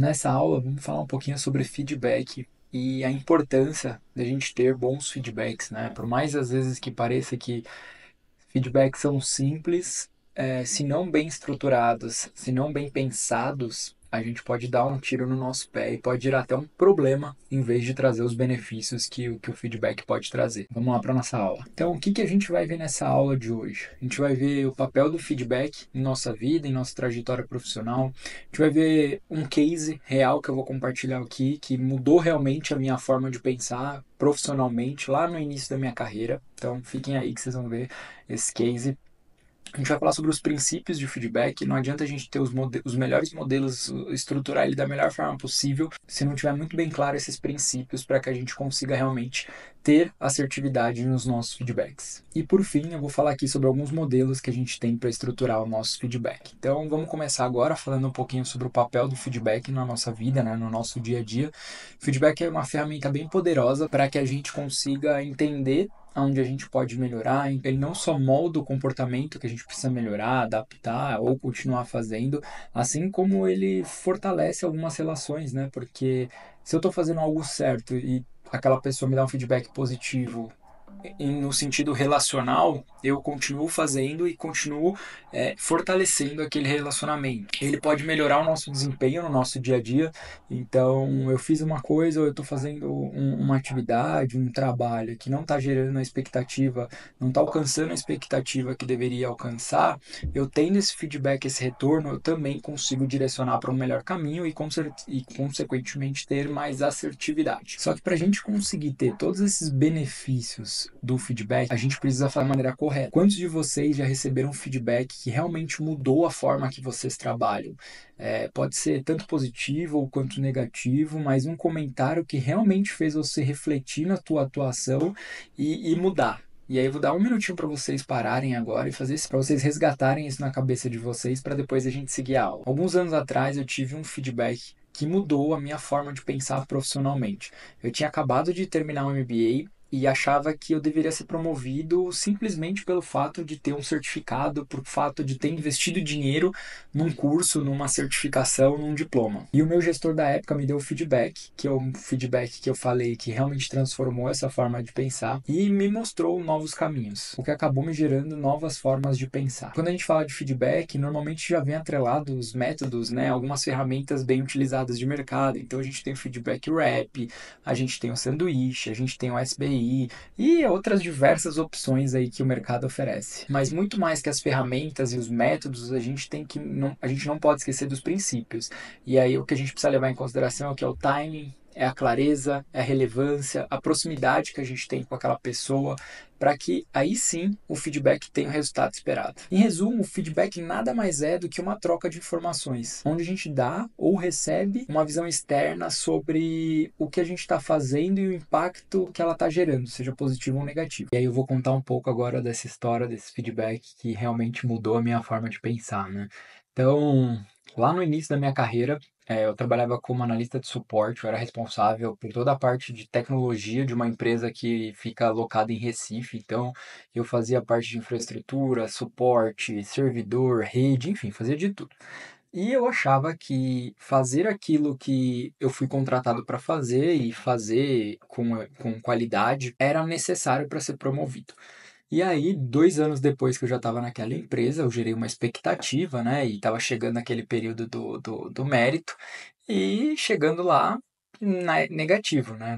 Nessa aula, vamos falar um pouquinho sobre feedback e a importância da gente ter bons feedbacks, né? Por mais às vezes que pareça que feedbacks são simples, se não bem estruturados, se não bem pensados, a gente pode dar um tiro no nosso pé e pode gerar até um problema em vez de trazer os benefícios que o feedback pode trazer. Vamos lá para a nossa aula. Então, o que a gente vai ver nessa aula de hoje? A gente vai ver o papel do feedback em nossa vida, em nossa trajetória profissional. A gente vai ver um case real que eu vou compartilhar aqui, que mudou realmente a minha forma de pensar profissionalmente lá no início da minha carreira. Então, fiquem aí que vocês vão ver esse case. A gente vai falar sobre os princípios de feedback. Não adianta a gente ter os melhores modelos, estruturar ele da melhor forma possível, se não tiver muito bem claro esses princípios para que a gente consiga realmente ter assertividade nos nossos feedbacks. E por fim, eu vou falar aqui sobre alguns modelos que a gente tem para estruturar o nosso feedback. Então, vamos começar agora falando um pouquinho sobre o papel do feedback na nossa vida, né, no nosso dia a dia. Feedback é uma ferramenta bem poderosa para que a gente consiga entender onde a gente pode melhorar. Ele não só molda o comportamento que a gente precisa melhorar, adaptar ou continuar fazendo, assim como ele fortalece algumas relações, né? Porque se eu estou fazendo algo certo e aquela pessoa me dá um feedback positivo no sentido relacional, eu continuo fazendo e continuo fortalecendo aquele relacionamento. Ele pode melhorar o nosso desempenho no nosso dia a dia. Então, eu fiz uma coisa, ou eu estou fazendo uma atividade, um trabalho que não está gerando a expectativa, não está alcançando a expectativa que deveria alcançar. Eu tendo esse feedback, esse retorno, eu também consigo direcionar para um melhor caminho e consequentemente, ter mais assertividade. Só que para a gente conseguir ter todos esses benefícios do feedback, a gente precisa fazer da maneira correta. Quantos de vocês já receberam feedback que realmente mudou a forma que vocês trabalham? Pode ser tanto positivo quanto negativo, mas um comentário que realmente fez você refletir na tua atuação e mudar. E aí eu vou dar um minutinho para vocês pararem agora e fazer isso, para vocês resgatarem isso na cabeça de vocês, para depois a gente seguir a aula. Alguns anos atrás eu tive um feedback que mudou a minha forma de pensar profissionalmente. Eu tinha acabado de terminar um MBA e achava que eu deveria ser promovido simplesmente pelo fato de ter um certificado, por fato de ter investido dinheiro num curso, numa certificação, num diploma. E o meu gestor da época me deu feedback, que é um feedback que eu falei que realmente transformou essa forma de pensar e me mostrou novos caminhos, o que acabou me gerando novas formas de pensar. Quando a gente fala de feedback, normalmente já vem atrelado os métodos, né, algumas ferramentas bem utilizadas de mercado. Então a gente tem o feedback rap, a gente tem o sanduíche, a gente tem o SBI e outras diversas opções aí que o mercado oferece. Mas muito mais que as ferramentas e os métodos, a gente não pode esquecer dos princípios. E aí o que a gente precisa levar em consideração é que é o timing, é a clareza, é a relevância, a proximidade que a gente tem com aquela pessoa, para que aí sim o feedback tenha o resultado esperado. Em resumo, o feedback nada mais é do que uma troca de informações, onde a gente dá ou recebe uma visão externa sobre o que a gente está fazendo e o impacto que ela está gerando, seja positivo ou negativo. E aí eu vou contar um pouco agora dessa história, desse feedback que realmente mudou a minha forma de pensar, né? Então, lá no início da minha carreira, eu trabalhava como analista de suporte, eu era responsável por toda a parte de tecnologia de uma empresa que fica alocada em Recife. Então, eu fazia parte de infraestrutura, suporte, servidor, rede, enfim, fazia de tudo. E eu achava que fazer aquilo que eu fui contratado para fazer e fazer com qualidade era necessário para ser promovido. E aí, 2 anos depois que eu já estava naquela empresa, eu gerei uma expectativa, né? E estava chegando aquele período do mérito, e chegando lá, negativo, né?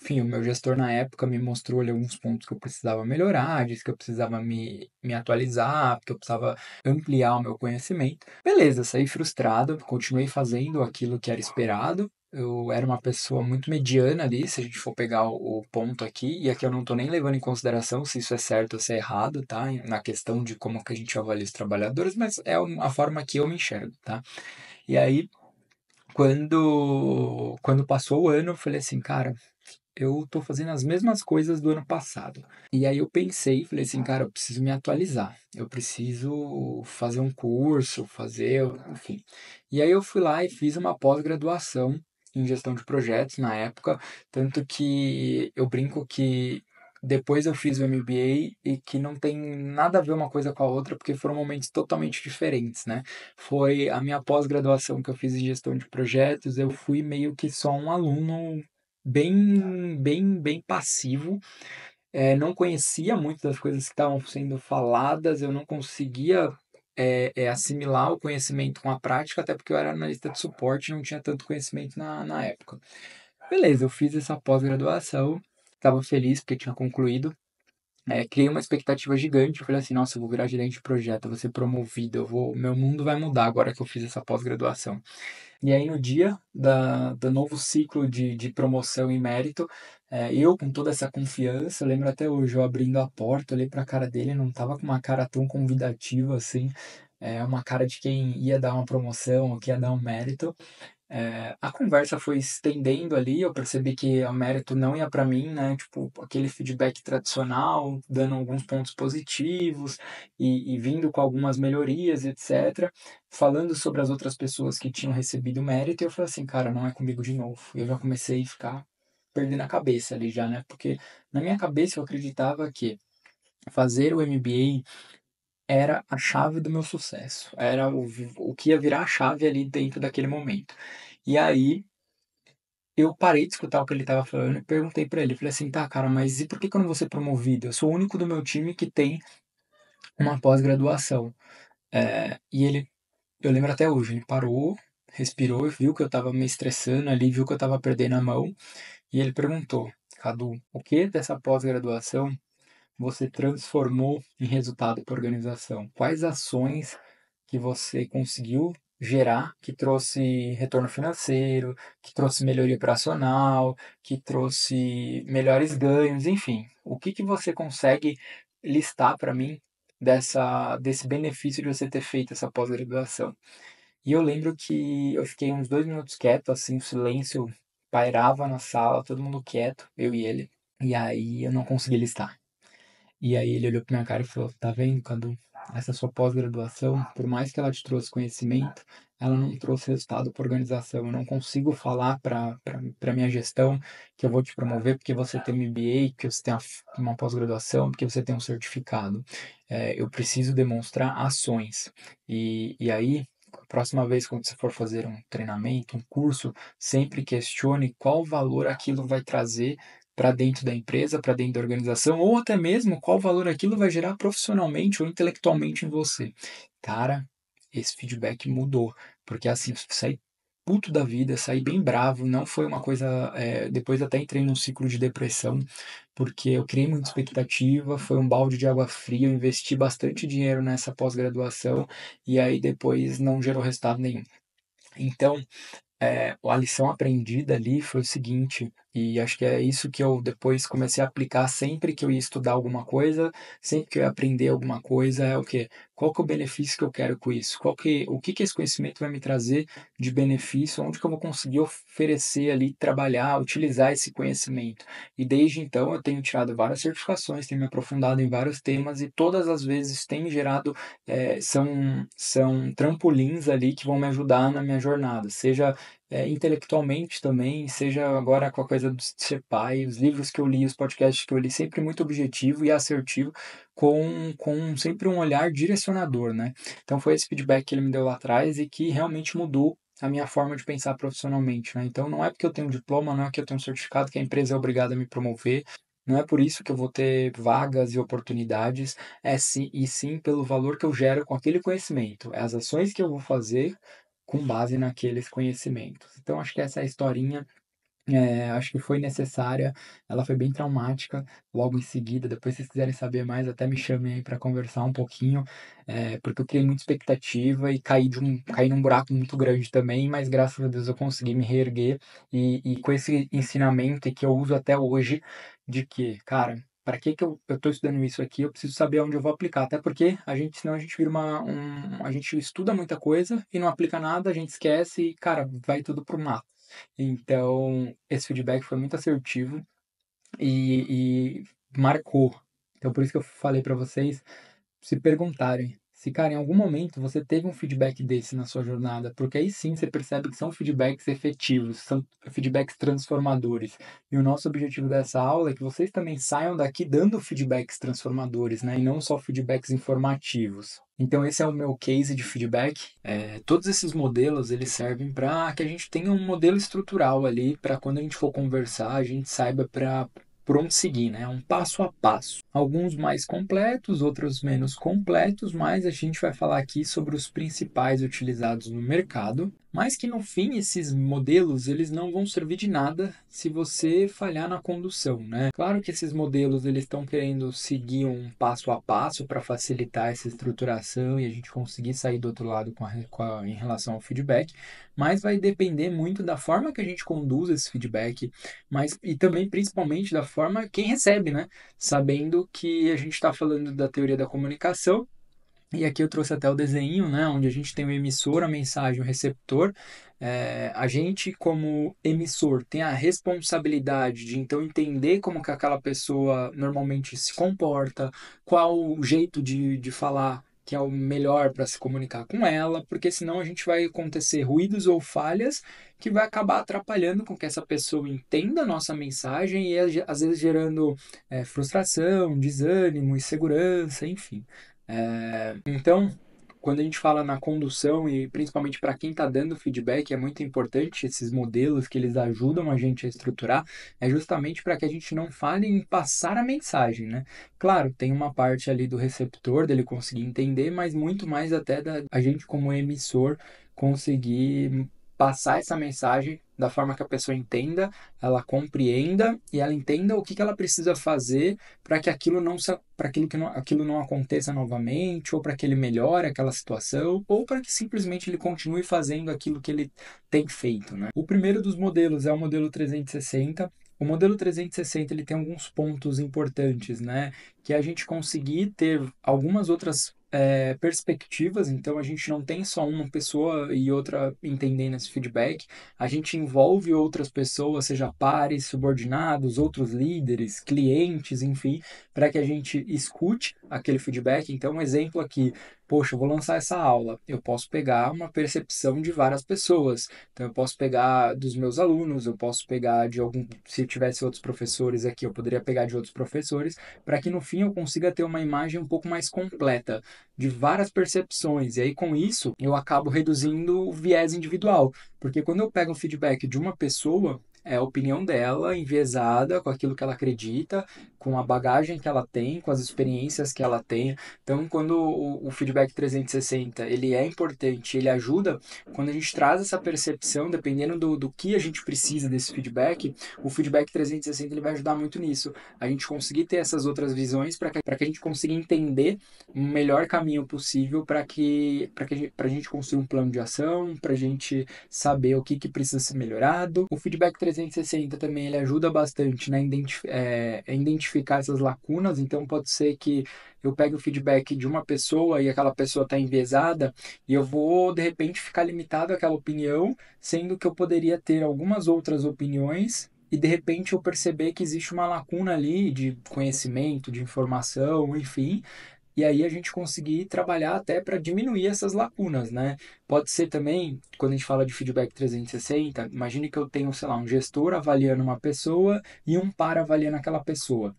Enfim, o meu gestor na época me mostrou ali alguns pontos que eu precisava melhorar, disse que eu precisava me atualizar, que eu precisava ampliar o meu conhecimento. Beleza, saí frustrado, continuei fazendo aquilo que era esperado. Eu era uma pessoa muito mediana ali, se a gente for pegar o ponto aqui, e aqui eu não estou nem levando em consideração se isso é certo ou se é errado, tá? Na questão de como que a gente avalia os trabalhadores, mas é a forma que eu me enxergo, tá? E aí, quando passou o ano, eu falei assim, cara, eu tô fazendo as mesmas coisas do ano passado. E aí eu pensei, falei assim, cara, eu preciso me atualizar. Eu preciso fazer um curso, enfim. E aí eu fui lá e fiz uma pós-graduação em gestão de projetos na época, tanto que eu brinco que depois eu fiz o MBA e que não tem nada a ver uma coisa com a outra, porque foram momentos totalmente diferentes, né? Foi a minha pós-graduação que eu fiz em gestão de projetos, eu fui meio que só um aluno bem passivo, não conhecia muito das coisas que estavam sendo faladas, eu não conseguia assimilar o conhecimento com a prática, até porque eu era analista de suporte e não tinha tanto conhecimento na época. Beleza, eu fiz essa pós-graduação, estava feliz porque tinha concluído, criei uma expectativa gigante, eu falei assim, nossa, eu vou virar gerente de projeto, eu vou ser promovido, meu mundo vai mudar agora que eu fiz essa pós-graduação. E aí, no dia do novo ciclo de promoção e mérito, eu com toda essa confiança, eu lembro até hoje, eu abrindo a porta, olhei pra cara dele, não tava com uma cara tão convidativa assim, uma cara de quem ia dar uma promoção, ou que ia dar um mérito. A conversa foi estendendo ali, eu percebi que o mérito não ia para mim, né? Tipo, aquele feedback tradicional, dando alguns pontos positivos e vindo com algumas melhorias, etc. Falando sobre as outras pessoas que tinham recebido mérito, e eu falei assim, cara, não é comigo de novo. Eu já comecei a ficar perdendo a cabeça ali já, né? Porque na minha cabeça eu acreditava que fazer o MBA era a chave do meu sucesso, era o que ia virar a chave ali dentro daquele momento. E aí, eu parei de escutar o que ele estava falando e perguntei pra ele, falei assim, tá, cara, mas e por que que eu não vou ser promovido? Eu sou o único do meu time que tem uma pós-graduação. E ele, eu lembro até hoje, ele parou, respirou, viu que eu tava me estressando ali, viu que eu tava perdendo a mão, e ele perguntou, Cadu, o que dessa pós-graduação você transformou em resultado para a organização? Quais ações que você conseguiu gerar que trouxe retorno financeiro, que trouxe melhoria operacional, que trouxe melhores ganhos, enfim, o que que você consegue listar para mim desse benefício de você ter feito essa pós-graduação? E eu lembro que eu fiquei uns 2 minutos quieto, assim, o silêncio pairava na sala, todo mundo quieto, eu e ele. E aí eu não consegui listar. E aí ele olhou pra minha cara e falou: Tá vendo, Cadu? Essa sua pós-graduação, por mais que ela te trouxe conhecimento, ela não trouxe resultado para a organização. Eu não consigo falar para minha gestão que eu vou te promover porque você tem um MBA, que você tem uma pós-graduação, porque você tem um certificado. Eu preciso demonstrar ações. E aí, a próxima vez quando você for fazer um treinamento, um curso, sempre questione qual valor aquilo vai trazer para dentro da empresa, para dentro da organização, ou até mesmo qual valor aquilo vai gerar profissionalmente ou intelectualmente em você. Cara, esse feedback mudou, porque assim, eu saí puto da vida, saí bem bravo, não foi uma coisa. Depois até entrei num ciclo de depressão, porque eu criei muita expectativa, foi um balde de água fria, eu investi bastante dinheiro nessa pós-graduação e aí depois não gerou resultado nenhum. Então, a lição aprendida ali foi o seguinte, e acho que é isso que eu depois comecei a aplicar sempre que eu ia estudar alguma coisa, sempre que eu ia aprender alguma coisa, é o quê? Qual que é o benefício que eu quero com isso? O que que esse conhecimento vai me trazer de benefício? Onde que eu vou conseguir oferecer ali, trabalhar, utilizar esse conhecimento? E desde então eu tenho tirado várias certificações, tenho me aprofundado em vários temas e todas as vezes tem gerado, são trampolins ali que vão me ajudar na minha jornada, seja intelectualmente também, seja agora com a coisa de ser pai, os livros que eu li, os podcasts que eu li, sempre muito objetivo e assertivo, com sempre um olhar direcionador, né? Então foi esse feedback que ele me deu lá atrás e que realmente mudou a minha forma de pensar profissionalmente, né? Então não é porque eu tenho um diploma, não é que eu tenho um certificado que a empresa é obrigada a me promover, não é por isso que eu vou ter vagas e oportunidades, e sim pelo valor que eu gero com aquele conhecimento, é as ações que eu vou fazer com base naqueles conhecimentos. Então, acho que essa historinha, acho que foi necessária, ela foi bem traumática. Logo em seguida, depois se vocês quiserem saber mais, até me chamem aí para conversar um pouquinho, porque eu criei muita expectativa e caí num buraco muito grande também, mas graças a Deus eu consegui me reerguer e com esse ensinamento e que eu uso até hoje, de que, cara, para que que eu estou estudando isso aqui? Eu preciso saber onde eu vou aplicar, até porque senão a gente vira a gente estuda muita coisa e não aplica nada, a gente esquece e, cara, vai tudo pro mato. Então, esse feedback foi muito assertivo e marcou. Então, por isso que eu falei para vocês se perguntarem se, cara, em algum momento você teve um feedback desse na sua jornada, porque aí sim você percebe que são feedbacks efetivos, são feedbacks transformadores. E o nosso objetivo dessa aula é que vocês também saiam daqui dando feedbacks transformadores, né? E não só feedbacks informativos. Então esse é o meu case de feedback. Todos esses modelos eles servem para que a gente tenha um modelo estrutural ali para quando a gente for conversar a gente saiba para por onde seguir, né? Um passo a passo. Alguns mais completos, outros menos completos, mas a gente vai falar aqui sobre os principais utilizados no mercado, mas que no fim esses modelos eles não vão servir de nada se você falhar na condução, né? Claro que esses modelos eles estão querendo seguir um passo a passo para facilitar essa estruturação e a gente conseguir sair do outro lado em relação ao feedback, mas vai depender muito da forma que a gente conduz esse feedback, mas e também principalmente da forma quem recebe, né? Sabendo que a gente está falando da teoria da comunicação, e aqui eu trouxe até o desenho, né, onde a gente tem o emissor, a mensagem, o receptor. A gente, como emissor, tem a responsabilidade de então entender como que aquela pessoa normalmente se comporta, qual o jeito de falar que é o melhor para se comunicar com ela, porque senão a gente vai acontecer ruídos ou falhas que vai acabar atrapalhando com que essa pessoa entenda a nossa mensagem e às vezes gerando frustração, desânimo, insegurança, enfim. Então, quando a gente fala na condução e principalmente para quem está dando feedback, é muito importante esses modelos que eles ajudam a gente a estruturar, é justamente para que a gente não fale em passar a mensagem, né? Claro, tem uma parte ali do receptor, dele conseguir entender, mas muito mais até da a gente como emissor conseguir passar essa mensagem da forma que a pessoa entenda, ela compreenda e ela entenda o que que ela precisa fazer para que aquilo não se, para aquilo não aconteça novamente, ou para que ele melhore aquela situação, ou para que simplesmente ele continue fazendo aquilo que ele tem feito, né? O primeiro dos modelos é o modelo 360. O modelo 360 ele tem alguns pontos importantes, né? Que é a gente conseguir ter algumas outras perspectivas, então a gente não tem só uma pessoa e outra entendendo esse feedback, a gente envolve outras pessoas, seja pares, subordinados, outros líderes, clientes, enfim, para que a gente escute aquele feedback. Então, um exemplo aqui, poxa, eu vou lançar essa aula, eu posso pegar uma percepção de várias pessoas. Então, eu posso pegar dos meus alunos, eu posso pegar de algum, se tivesse outros professores aqui, eu poderia pegar de outros professores, para que no fim eu consiga ter uma imagem um pouco mais completa de várias percepções. E aí, com isso, eu acabo reduzindo o viés individual. Porque quando eu pego um feedback de uma pessoa, é a opinião dela, enviesada com aquilo que ela acredita, com a bagagem que ela tem, com as experiências que ela tem. Então, quando o feedback 360 ele é importante, ele ajuda, quando a gente traz essa percepção, dependendo do que a gente precisa desse feedback, o feedback 360 ele vai ajudar muito nisso. A gente conseguir ter essas outras visões para que a gente consiga entender o melhor caminho possível para a gente construir um plano de ação, para a gente saber o que precisa ser melhorado. O feedback 360 também ele ajuda bastante, né, a identificar essas lacunas, então pode ser que eu pegue o feedback de uma pessoa e aquela pessoa está enviesada e eu vou, de repente, ficar limitado àquela opinião, sendo que eu poderia ter algumas outras opiniões e, de repente, eu perceber que existe uma lacuna ali de conhecimento, de informação, enfim, e aí a gente conseguir trabalhar até para diminuir essas lacunas, né? Pode ser também, quando a gente fala de feedback 360, imagine que eu tenho, sei lá, um gestor avaliando uma pessoa e um par avaliando aquela pessoa.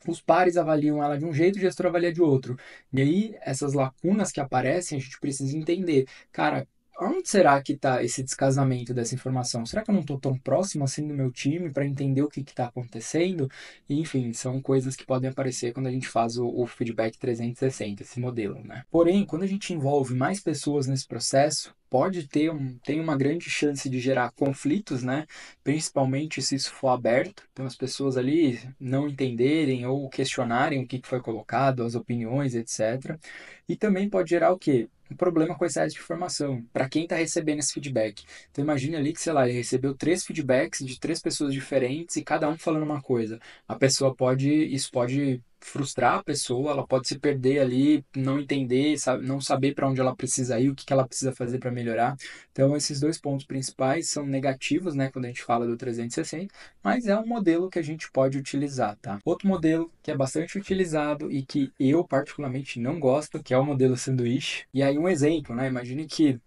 Os pares avaliam ela de um jeito, o gestor avalia de outro. E aí, essas lacunas que aparecem, a gente precisa entender. Cara, onde será que está esse descasamento dessa informação? Será que eu não estou tão próximo assim do meu time para entender o que está acontecendo? E, enfim, são coisas que podem aparecer quando a gente faz o feedback 360, esse modelo, né? Porém, quando a gente envolve mais pessoas nesse processo, tem uma grande chance de gerar conflitos, né? Principalmente se isso for aberto. Então, as pessoas ali não entenderem ou questionarem o que foi colocado, as opiniões, etc. E também pode gerar o quê? Um problema com excesso de informação, para quem está recebendo esse feedback. Então, imagine ali que, sei lá, ele recebeu 3 feedbacks de 3 pessoas diferentes e cada um falando uma coisa. Isso pode frustrar a pessoa, ela pode se perder ali, não entender, não saber para onde ela precisa ir, o que ela precisa fazer para melhorar. Então, esses dois pontos principais são negativos, né, quando a gente fala do 360, mas é um modelo que a gente pode utilizar, tá? Outro modelo que é bastante utilizado e que eu particularmente não gosto, que é o modelo sanduíche. E aí um exemplo, né? Imagine que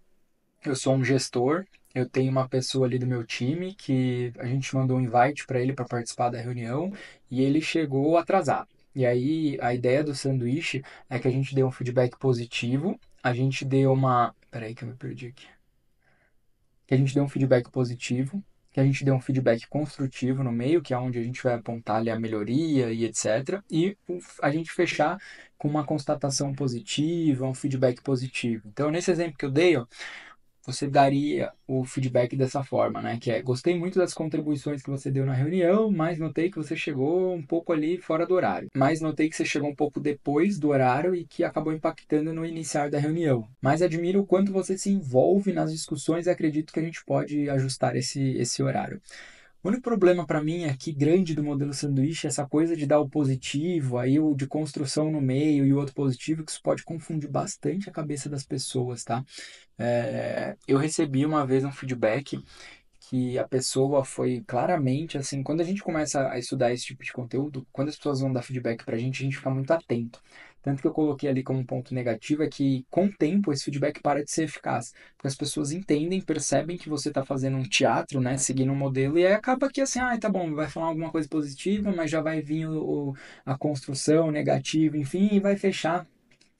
eu sou um gestor, eu tenho uma pessoa ali do meu time que a gente mandou um invite para ele para participar da reunião e ele chegou atrasado. E aí a ideia do sanduíche é que a gente dê um feedback positivo, a gente deu uma. Peraí que eu me perdi aqui. Que a gente dê um feedback positivo, que a gente dê um feedback construtivo no meio, que é onde a gente vai apontar ali a melhoria e etc. E a gente fechar com uma constatação positiva, um feedback positivo. Então, nesse exemplo que eu dei, ó, você daria o feedback dessa forma, né? Que é, gostei muito das contribuições que você deu na reunião, mas notei que você chegou um pouco ali fora do horário. Mas notei que você chegou um pouco depois do horário e que acabou impactando no iniciar da reunião. Mas admiro o quanto você se envolve nas discussões e acredito que a gente pode ajustar esse horário. O único problema para mim aqui grande do modelo sanduíche é essa coisa de dar o positivo, aí o de construção no meio e o outro positivo, que isso pode confundir bastante a cabeça das pessoas, tá? Eu recebi uma vez um feedback que a pessoa foi claramente assim, quando a gente começa a estudar esse tipo de conteúdo, quando as pessoas vão dar feedback pra gente, a gente fica muito atento. Tanto que eu coloquei ali como um ponto negativo é que com o tempo esse feedback para de ser eficaz, porque as pessoas entendem, percebem que você está fazendo um teatro, né, seguindo um modelo e aí acaba que assim, ah, tá bom, vai falar alguma coisa positiva, mas já vai vir a construção negativa, enfim, e vai fechar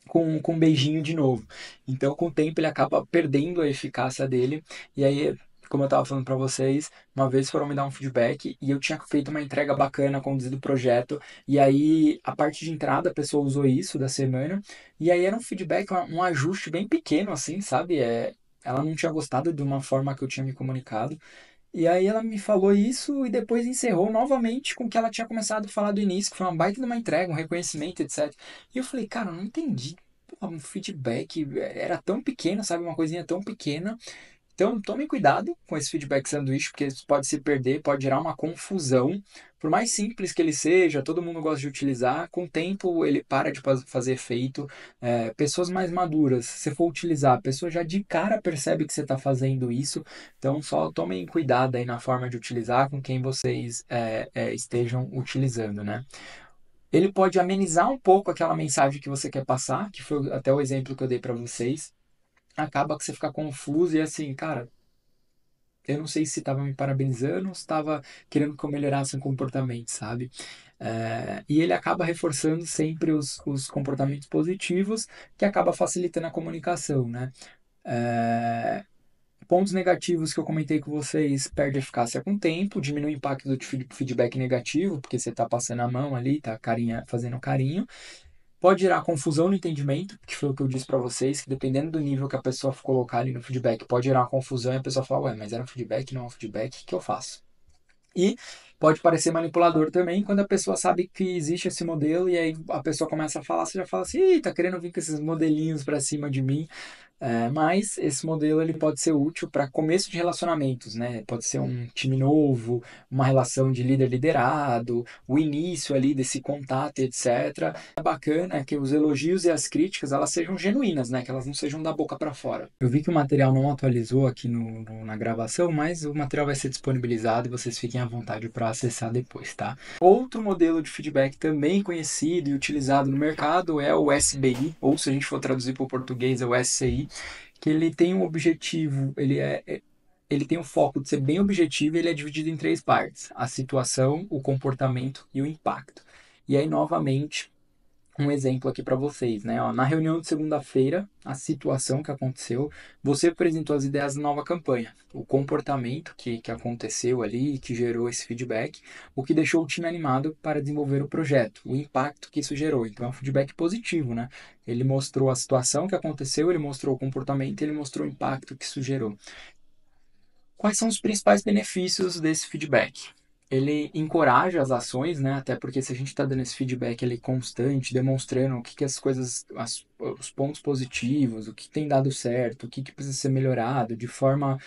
com um beijinho de novo. Então, com o tempo, ele acaba perdendo a eficácia dele. E aí, como eu estava falando para vocês, uma vez foram me dar um feedback e eu tinha feito uma entrega bacana, conduzido o projeto. E aí, a parte de entrada, a pessoa usou isso da semana. E aí, era um feedback, um ajuste bem pequeno, assim, sabe? Ela não tinha gostado de uma forma que eu tinha me comunicado. E aí ela me falou isso e depois encerrou novamente com o que ela tinha começado a falar do início, que foi uma baita de uma entrega, um reconhecimento, etc. E eu falei, cara, eu não entendi. Pô, um feedback era tão pequeno, sabe? Uma coisinha tão pequena. Então, tome cuidado com esse feedback sanduíche, porque isso pode se perder, pode gerar uma confusão. Por mais simples que ele seja, todo mundo gosta de utilizar, com o tempo ele para de fazer efeito. Pessoas mais maduras, se você for utilizar, a pessoa já de cara percebe que você está fazendo isso. Então, só tomem cuidado aí na forma de utilizar com quem vocês estejam utilizando, né? Ele pode amenizar um pouco aquela mensagem que você quer passar, que foi até o exemplo que eu dei para vocês. Acaba que você fica confuso e assim, cara, eu não sei se estava me parabenizando ou se estava querendo que eu melhorasse um comportamento, sabe? E ele acaba reforçando sempre os comportamentos positivos, que acaba facilitando a comunicação, né? É, Pontos negativos que eu comentei com vocês, perde eficácia com o tempo, diminui o impacto do feedback negativo, porque você está passando a mão ali, está fazendo carinho. Pode gerar confusão no entendimento, que foi o que eu disse para vocês, que dependendo do nível que a pessoa colocar ali no feedback, pode gerar uma confusão e a pessoa fala, ué, mas era um feedback, não é um feedback, o que eu faço? E pode parecer manipulador também quando a pessoa sabe que existe esse modelo e aí a pessoa começa a falar, você já fala assim, ih, tá querendo vir com esses modelinhos para cima de mim. Mas esse modelo ele pode ser útil para começo de relacionamentos, né? Pode ser um time novo, uma relação de líder-liderado, o início ali desse contato, etc. É bacana que os elogios e as críticas elas sejam genuínas, né? Que elas não sejam da boca para fora. Eu vi que o material não atualizou aqui na gravação, mas o material vai ser disponibilizado e vocês fiquem à vontade para acessar depois, tá? Outro modelo de feedback também conhecido e utilizado no mercado é o SBI, ou se a gente for traduzir para o português, é o SCI, que ele tem um objetivo, ele tem um foco de ser bem objetivo e ele é dividido em três partes: a situação, o comportamento e o impacto. E aí, novamente, um exemplo aqui para vocês, né? Ó, na reunião de segunda-feira, a situação que aconteceu, você apresentou as ideias da nova campanha, o comportamento que aconteceu ali, que gerou esse feedback, o que deixou o time animado para desenvolver o projeto, o impacto que isso gerou. Então, é um feedback positivo, né? Ele mostrou a situação que aconteceu, ele mostrou o comportamento, ele mostrou o impacto que isso gerou. Quais são os principais benefícios desse feedback? ele encoraja as ações, né? Até porque se a gente está dando esse feedback ali constante, demonstrando o que, que as coisas, os pontos positivos, o que tem dado certo, o que, que precisa ser melhorado, de forma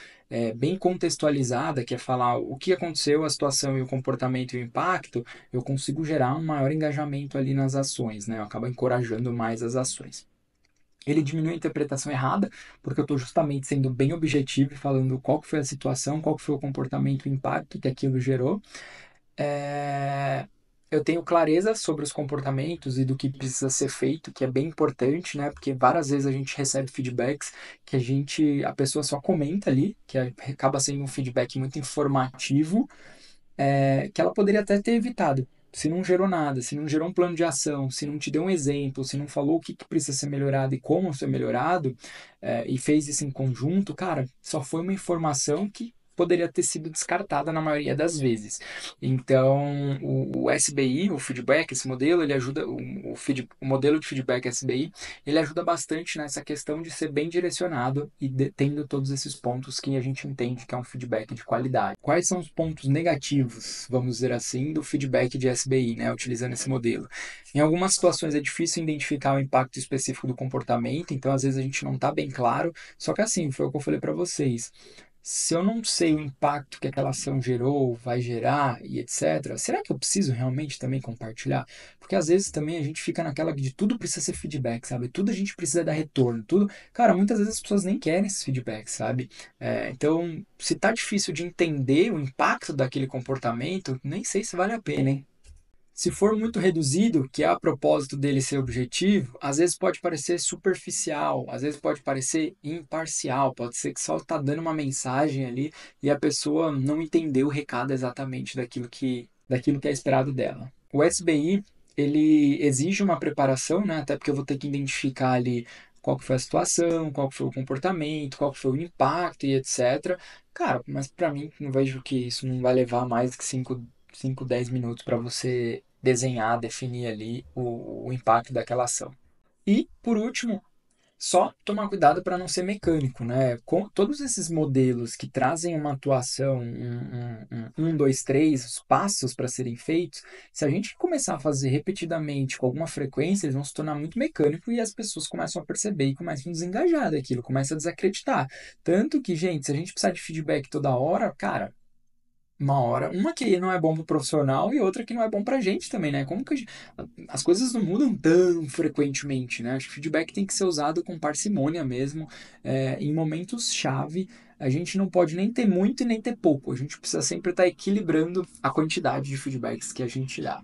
bem contextualizada, que é falar o que aconteceu, a situação e o comportamento e o impacto, eu consigo gerar um maior engajamento ali nas ações, né? Eu acabo encorajando mais as ações. Ele diminui a interpretação errada, porque eu estou justamente sendo bem objetivo e falando qual que foi a situação, qual que foi o comportamento, o impacto que aquilo gerou. É, eu tenho clareza sobre os comportamentos e do que precisa ser feito, que é bem importante, né? Porque várias vezes a gente recebe feedbacks que a pessoa só comenta ali, acaba sendo um feedback muito informativo, que ela poderia até ter evitado. Se não gerou nada, se não gerou um plano de ação, se não te deu um exemplo, se não falou o que, que precisa ser melhorado e como ser melhorado, e fez isso em conjunto, cara, só foi uma informação que poderia ter sido descartada na maioria das vezes. Então, o SBI, o feedback, esse modelo, ele ajuda, o modelo de feedback SBI, ele ajuda bastante nessa questão de ser bem direcionado e tendo todos esses pontos que a gente entende que é um feedback de qualidade. Quais são os pontos negativos, vamos dizer assim, do feedback de SBI, né, utilizando esse modelo? Em algumas situações é difícil identificar o impacto específico do comportamento, então às vezes a gente não está bem claro, só que assim, foi o que eu falei para vocês. Se eu não sei o impacto que aquela ação gerou, vai gerar e etc., será que eu preciso realmente também compartilhar? Porque às vezes também a gente fica naquela de tudo precisa ser feedback, sabe? Tudo a gente precisa dar retorno, tudo. Cara, muitas vezes as pessoas nem querem esses feedbacks, sabe? Então, se tá difícil de entender o impacto daquele comportamento, nem sei se vale a pena, hein? Se for muito reduzido, que é a propósito dele ser objetivo, às vezes pode parecer superficial, às vezes pode parecer imparcial, pode ser que só está dando uma mensagem ali e a pessoa não entendeu o recado exatamente daquilo que é esperado dela. O SBI, ele exige uma preparação, né? Até porque eu vou ter que identificar ali qual que foi a situação, qual que foi o comportamento, qual que foi o impacto e etc. Cara, mas para mim, não vejo que isso não vai levar mais que 5 10 minutos para você desenhar, definir ali o impacto daquela ação. E, por último, só tomar cuidado para não ser mecânico, né? Com todos esses modelos que trazem uma atuação, dois, três, os passos para serem feitos, se a gente começar a fazer repetidamente, com alguma frequência, eles vão se tornar muito mecânico e as pessoas começam a perceber e começam a desengajar daquilo, começam a desacreditar. Tanto que, gente, se a gente precisar de feedback toda hora, cara, uma hora, uma que não é bom pro profissional e outra que não é bom pra gente também, né? As coisas não mudam tão frequentemente, né? Acho que o feedback tem que ser usado com parcimônia mesmo, em momentos chave. A gente não pode nem ter muito e nem ter pouco. A gente precisa sempre estar equilibrando a quantidade de feedbacks que a gente dá.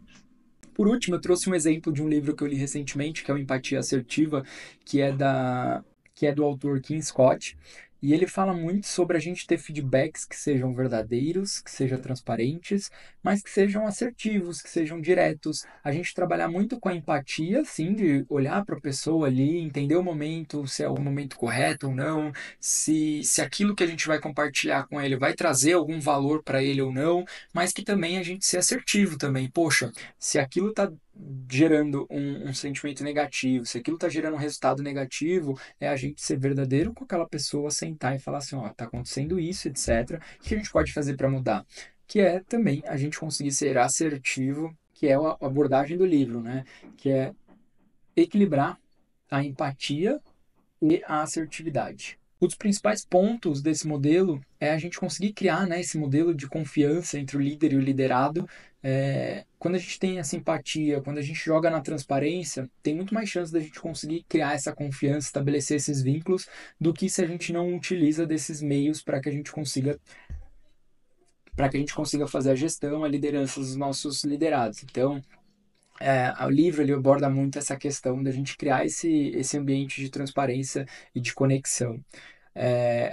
Por último, eu trouxe um exemplo de um livro que eu li recentemente, que é o Empatia Assertiva, que é da que é do autor Kim Scott, e ele fala muito sobre a gente ter feedbacks que sejam verdadeiros, que sejam transparentes, mas que sejam assertivos, que sejam diretos. A gente trabalhar muito com a empatia, sim, de olhar para a pessoa ali, entender o momento, se é o momento correto ou não, se aquilo que a gente vai compartilhar com ele vai trazer algum valor para ele ou não, mas que também a gente ser assertivo também. Poxa, se aquilo está gerando um sentimento negativo, se aquilo está gerando um resultado negativo, é a gente ser verdadeiro com aquela pessoa, sentar e falar assim, ó, tá acontecendo isso, etc. O que a gente pode fazer para mudar? Que é também a gente conseguir ser assertivo, que é a abordagem do livro, né? Que é equilibrar a empatia e a assertividade. Um dos principais pontos desse modelo é a gente conseguir criar, né, esse modelo de confiança entre o líder e o liderado. Quando a gente tem a simpatia, quando a gente joga na transparência, tem muito mais chance da gente conseguir criar essa confiança, estabelecer esses vínculos, do que se a gente não utiliza desses meios para que a gente consiga fazer a gestão, a liderança dos nossos liderados. Então, o livro ele aborda muito essa questão da gente criar esse ambiente de transparência e de conexão.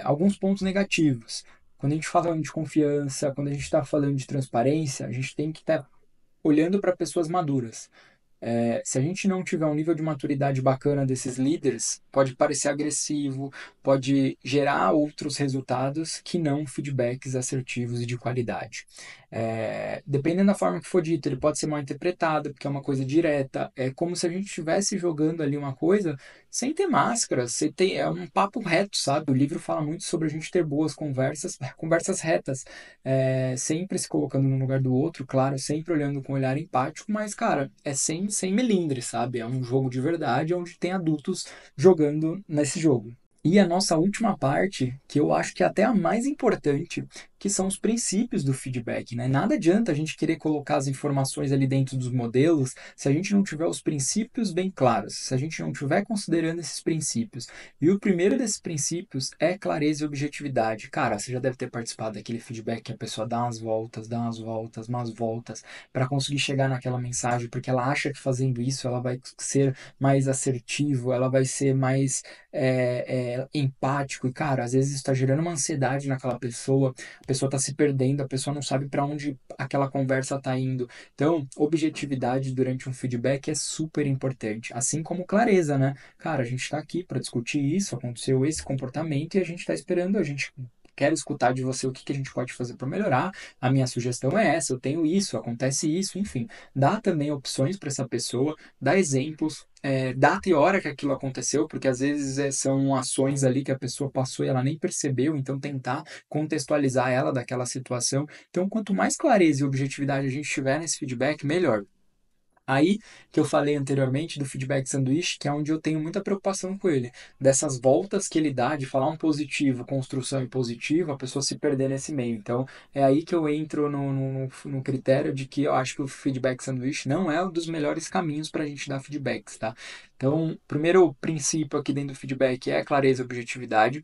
Alguns pontos negativos. Quando a gente fala de confiança, quando a gente está falando de transparência, a gente tem que estar olhando para pessoas maduras. Se a gente não tiver um nível de maturidade bacana desses líderes, pode parecer agressivo, pode gerar outros resultados que não feedbacks assertivos e de qualidade. Dependendo da forma que for dito, ele pode ser mal interpretado, porque é uma coisa direta. É como se a gente estivesse jogando ali uma coisa sem ter máscara, é um papo reto, sabe? O livro fala muito sobre a gente ter boas conversas, conversas retas, sempre se colocando no lugar do outro, claro, sempre olhando com um olhar empático, mas, cara, é sem melindre, sabe? É um jogo de verdade onde tem adultos jogando nesse jogo. E a nossa última parte, que eu acho que é até a mais importante, que são os princípios do feedback, né? Nada adianta a gente querer colocar as informações ali dentro dos modelos se a gente não tiver os princípios bem claros, se a gente não estiver considerando esses princípios. E o primeiro desses princípios é clareza e objetividade. Cara, você já deve ter participado daquele feedback que a pessoa dá umas voltas, para conseguir chegar naquela mensagem, porque ela acha que fazendo isso ela vai ser mais assertivo, ela vai ser mais empático. E, cara, às vezes está gerando uma ansiedade naquela pessoa, a pessoa está se perdendo, a pessoa não sabe para onde aquela conversa está indo. Então, objetividade durante um feedback é super importante, assim como clareza, né? Cara, a gente está aqui para discutir isso, aconteceu esse comportamento e a gente está esperando, a gente quer escutar de você o que a gente pode fazer para melhorar. A minha sugestão é essa, eu tenho isso, acontece isso, enfim. Dá também opções para essa pessoa, dá exemplos, data e hora que aquilo aconteceu, porque às vezes são ações ali que a pessoa passou e ela nem percebeu, então tentar contextualizar ela daquela situação. Então, quanto mais clareza e objetividade a gente tiver nesse feedback, melhor. Aí que eu falei anteriormente do feedback sanduíche, que é onde eu tenho muita preocupação com ele. Dessas voltas que ele dá de falar um positivo, construção e positivo, a pessoa se perder nesse meio. Então, é aí que eu entro no critério de que eu acho que o feedback sanduíche não é um dos melhores caminhos para a gente dar feedbacks, tá? Então, o primeiro princípio aqui dentro do feedback é a clareza e objetividade.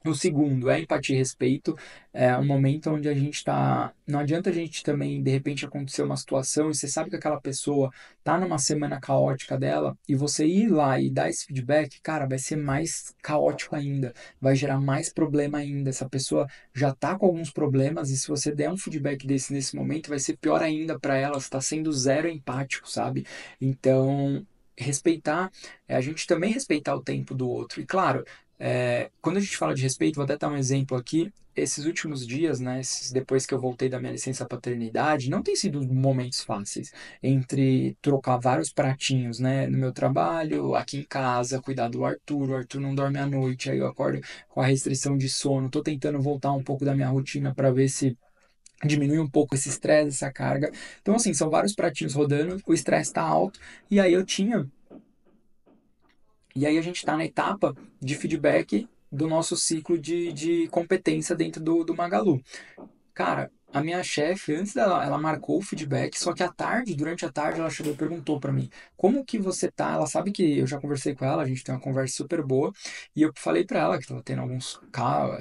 O segundo é empatia e respeito. É um momento onde a gente está. Não adianta a gente também, de repente, acontecer uma situação e você sabe que aquela pessoa tá numa semana caótica dela e você ir lá e dar esse feedback, cara, vai ser mais caótico ainda, vai gerar mais problema ainda. Essa pessoa já tá com alguns problemas e se você der um feedback desse nesse momento, vai ser pior ainda para ela. Você está sendo zero empático, sabe? Então, respeitar, é a gente também respeitar o tempo do outro. E claro. Quando a gente fala de respeito, vou até dar um exemplo aqui. Esses últimos dias, né, depois que eu voltei da minha licença paternidade, não tem sido momentos fáceis entre trocar vários pratinhos, né, no meu trabalho, aqui em casa, cuidar do Arthur. O Arthur não dorme à noite, aí eu acordo com a restrição de sono. Tô tentando voltar um pouco da minha rotina para ver se diminui um pouco esse estresse, essa carga. Então, assim, são vários pratinhos rodando, o estresse está alto, e aí eu tinha e aí a gente está na etapa de feedback do nosso ciclo de competência dentro do Magalu. Cara, a minha chefe, antes dela, ela marcou o feedback, só que à tarde, durante a tarde, ela chegou e perguntou para mim, como que você tá? Ela sabe que eu já conversei com ela, a gente tem uma conversa super boa, e eu falei para ela que tava tendo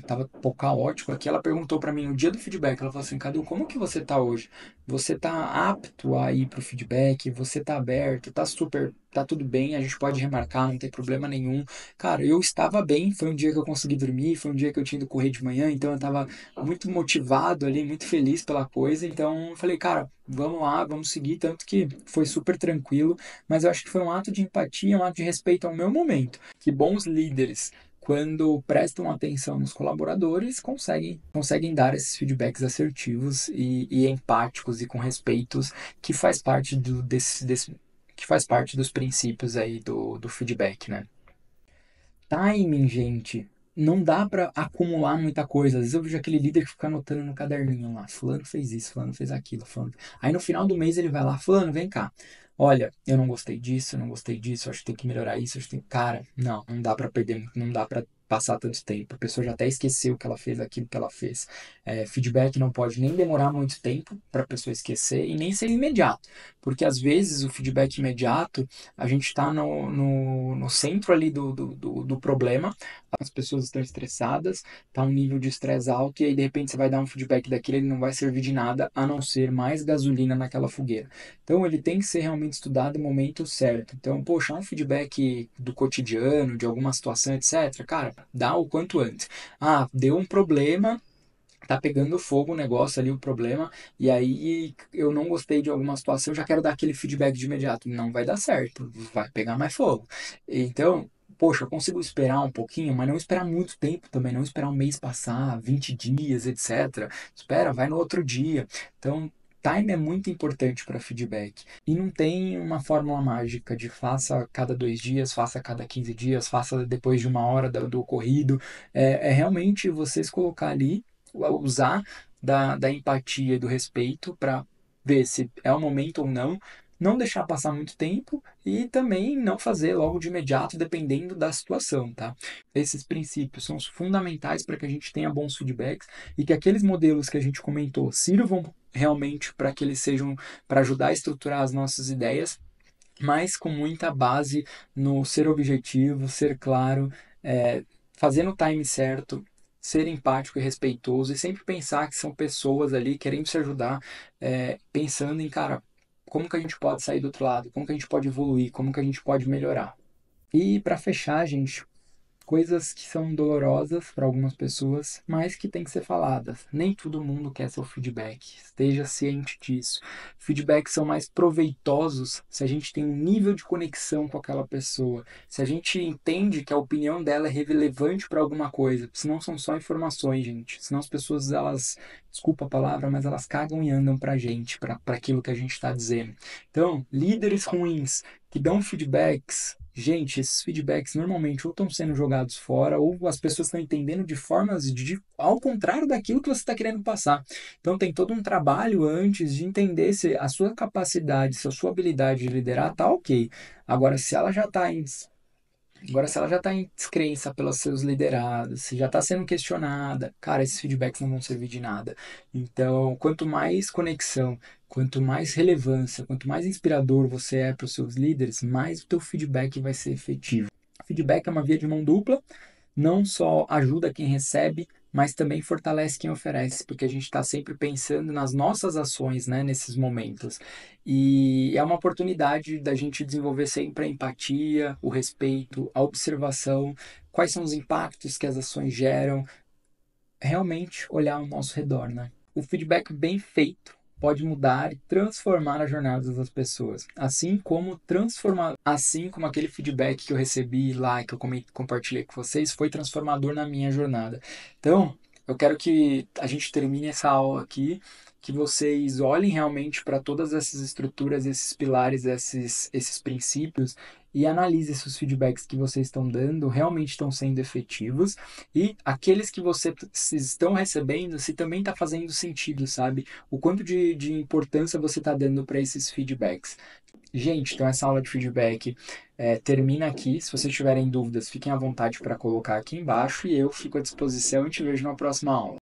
tava um pouco caótico aqui, ela perguntou para mim no dia do feedback, ela falou assim, Cadu, como que você tá hoje? Você tá apto a ir pro feedback? Você tá aberto? Tá tudo bem, a gente pode remarcar, não tem problema nenhum. Cara, eu estava bem, foi um dia que eu consegui dormir, foi um dia que eu tinha ido correr de manhã, então eu tava muito motivado ali, muito feliz pela coisa. Então eu falei, cara, vamos lá, vamos seguir. Tanto que foi super tranquilo, mas eu acho que foi um ato de empatia, um ato de respeito ao meu momento. Que bons líderes, quando prestam atenção nos colaboradores, conseguem dar esses feedbacks assertivos e empáticos e com respeitos, que faz parte que faz parte dos princípios aí do feedback, né? Timing, gente. Não dá pra acumular muita coisa. Às vezes eu vejo aquele líder que fica anotando no caderninho lá. Fulano fez isso, fulano fez aquilo, fulano. Aí no final do mês ele vai lá, fulano, vem cá. Olha, eu não gostei disso, eu não gostei disso, acho que tem que melhorar isso, acho que tem... Cara, não dá pra perder, não dá pra passar tanto tempo. A pessoa já até esqueceu que ela fez aquilo que ela fez. Feedback não pode nem demorar muito tempo pra pessoa esquecer e nem ser imediato. Porque às vezes o feedback imediato a gente está no centro ali do problema, as pessoas estão estressadas, está um nível de estresse alto, e aí de repente você vai dar um feedback daquilo, ele não vai servir de nada a não ser mais gasolina naquela fogueira. Então ele tem que ser realmente estudado no momento certo. Então, poxa, um feedback do cotidiano, de alguma situação, etc. Cara, dá o quanto antes. Ah, deu um problema. tá pegando fogo o negócio ali, o problema, e aí eu não gostei de alguma situação, eu já quero dar aquele feedback de imediato. Não vai dar certo, vai pegar mais fogo. Então, poxa, eu consigo esperar um pouquinho, mas não esperar muito tempo também, não esperar um mês passar, 20 dias, etc. Espera, vai no outro dia. Então, time é muito importante para feedback. E não tem uma fórmula mágica de faça a cada 2 dias, faça a cada 15 dias, faça depois de 1 hora do ocorrido. É realmente você se colocar ali, usar da empatia e do respeito para ver se é o momento ou não, não deixar passar muito tempo e também não fazer logo de imediato, dependendo da situação, tá? Esses princípios são os fundamentais para que a gente tenha bons feedbacks e que aqueles modelos que a gente comentou sirvam realmente para que eles sejam para ajudar a estruturar as nossas ideias, mas com muita base no ser objetivo, ser claro, fazer no time certo, ser empático e respeitoso e sempre pensar que são pessoas ali querendo se ajudar, pensando em, cara, como que a gente pode sair do outro lado, como que a gente pode evoluir, como que a gente pode melhorar. E para fechar, gente, coisas que são dolorosas para algumas pessoas, mas que têm que ser faladas. Nem todo mundo quer seu feedback, esteja ciente disso. Feedbacks são mais proveitosos se a gente tem um nível de conexão com aquela pessoa, se a gente entende que a opinião dela é relevante para alguma coisa, senão são só informações, gente. Senão as pessoas, elas, desculpa a palavra, mas elas cagam e andam para a gente, para aquilo que a gente está dizendo. Então, líderes ruins que dão feedbacks, gente, esses feedbacks normalmente ou estão sendo jogados fora ou as pessoas estão entendendo de formas ao contrário daquilo que você está querendo passar. Então tem todo um trabalho antes de entender se a sua capacidade, se a sua habilidade de liderar tá ok. Agora, se ela já está em descrença pelos seus liderados, se já está sendo questionada, cara, esses feedbacks não vão servir de nada. Então, quanto mais conexão, quanto mais relevância, quanto mais inspirador você é para os seus líderes, mais o teu feedback vai ser efetivo. Feedback é uma via de mão dupla, não só ajuda quem recebe, mas também fortalece quem oferece, porque a gente está sempre pensando nas nossas ações, né, nesses momentos. E é uma oportunidade da gente desenvolver sempre a empatia, o respeito, a observação, quais são os impactos que as ações geram, realmente olhar ao nosso redor, né? O feedback bem feito pode mudar e transformar a jornada das pessoas, assim como aquele feedback que eu recebi lá, que eu compartilhei com vocês, foi transformador na minha jornada. Então, eu quero que a gente termine essa aula aqui, que vocês olhem realmente para todas essas estruturas, esses pilares, esses princípios e analisem se os feedbacks que vocês estão dando realmente estão sendo efetivos e aqueles que vocês estão recebendo, se também está fazendo sentido, sabe? O quanto de importância você está dando para esses feedbacks. Gente, então essa aula de feedback termina aqui. Se vocês tiverem dúvidas, fiquem à vontade para colocar aqui embaixo e eu fico à disposição e te vejo na próxima aula.